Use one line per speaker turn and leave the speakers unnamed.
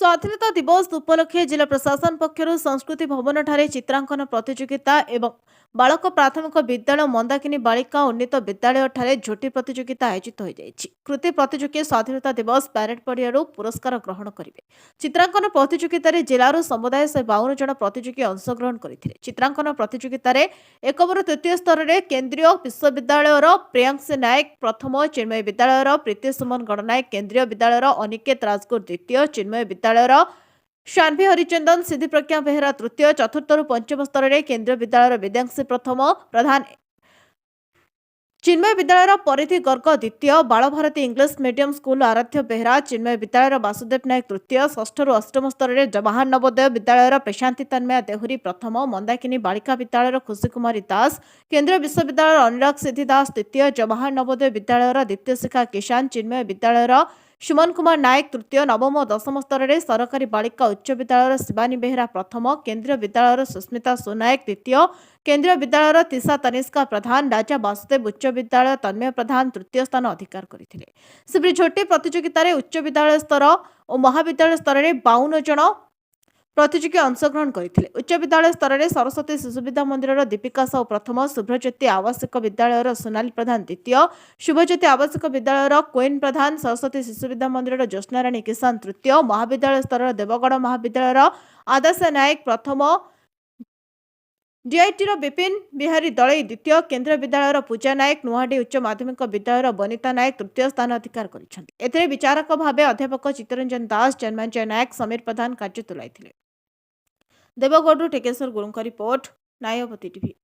स्वाधीनता दिवस उपलक्षे जिला प्रशासन पक्षर संस्कृति भवन ठारे चित्रांकन प्रतियोगिता एवं बालक प्राथमिक विद्यालय मंदाकिनी बालिका उन्नीत विद्यालय ठारे झोटी प्रतियोगिता आयोजित हो जाएगी। कृति प्रतियोगी स्वाधीनता दिवस परेड पड़ियारू पुरस्कार ग्रहण करेंगे। चित्रांकन प्रतियोगिता जिलार समुदाय 152 जन प्रतियोगी अंशग्रहण करते। चित्रांकन प्रतियोगिता एक तृतीय स्तर में केन्द्रीय विश्वविद्यालय प्रियांशी नायक प्रथम, चिन्मय विद्यालय प्रीति सुमन गणनायक, केन्द्रीय विद्यालय अनिकेत राजगुर द्वितीय, चिन्मय विद्यालय शान्भि हरिचंदन सिद्धि प्रज्ञा बेहरा तृतीय, चतुर्थ रु पंचम स्तर में केन्द्रीय विद्यालय विद्यांशी प्रथम, प्रधान चिन्मय विद्यालय परिधि गर्ग द्वितीय, बालभारती इंग्लिश मीडियम स्कूल आराध्य बेहरा, चिन्मय विद्यालय वासुदेव नायक तृतीय, षष्ठ रु अष्टम स्तर में जवाहर नवोदय विद्यालय प्रशांति तन्मया देहुरी प्रथम, मंदाकिनी बालिका विद्यालय खुशी कुमारी दास, केन्द्रीय विश्वविद्यालय अनुराग सिद्धि दास द्वितीय, जवाहर नवोदय विद्यालय द्वितीय शिखा किसान, चिन्मय विद्यालय सुमन कुमार नायक तृतीय, नवम और दशम स्तर में सरकारी बालिका उच्च विद्यालय शिवानी बेहरा प्रथम, केन्द्रीय विद्यालय सुस्मिता सोनायक द्वितीय, केन्द्रीय विद्यालय तिशा तनिष्का प्रधान, राजा वासुदेव उच्च विद्यालय तन्मय प्रधान तृतीय स्थान अधिकार करते। सेपरि झोटी प्रतियोगितार उच्च विद्यालय स्तर और महाविद्यालय स्तर में 52 जन प्रतियोगी अंशग्रहण करते। उच्च विद्यालय स्तर में सरस्वती शिशु विद्या मंदिर दीपिका साहू प्रथम, शुभज्योति आवासिक विद्यालय सोनाली प्रधान द्वितीय, शुभज्योति आवासिक विद्यालय क्वीन प्रधान, सरस्वती शिशु विद्या मंदिर ज्योत्नाराणी किसान तृतीय, महाविद्यालय स्तर देवगढ़ महाविद्यालय आदास्य नायक प्रथम, डीआईटी विपिन बिहारी दलई द्वितीय, केन्द्रीय विद्यालय पूजा नायक, नुहाडी उच्च माध्यमिक विद्यालय बनिता नायक तृतीय स्थान अधिकार करते। विचारक भाव अध्यापक चित्तरंजन दास, जन्मांजय नायक, समीर प्रधान कार्य तुलाई। देवगढ़ टेकेश्वर गुरुंग रिपोर्ट, नायवती टीवी।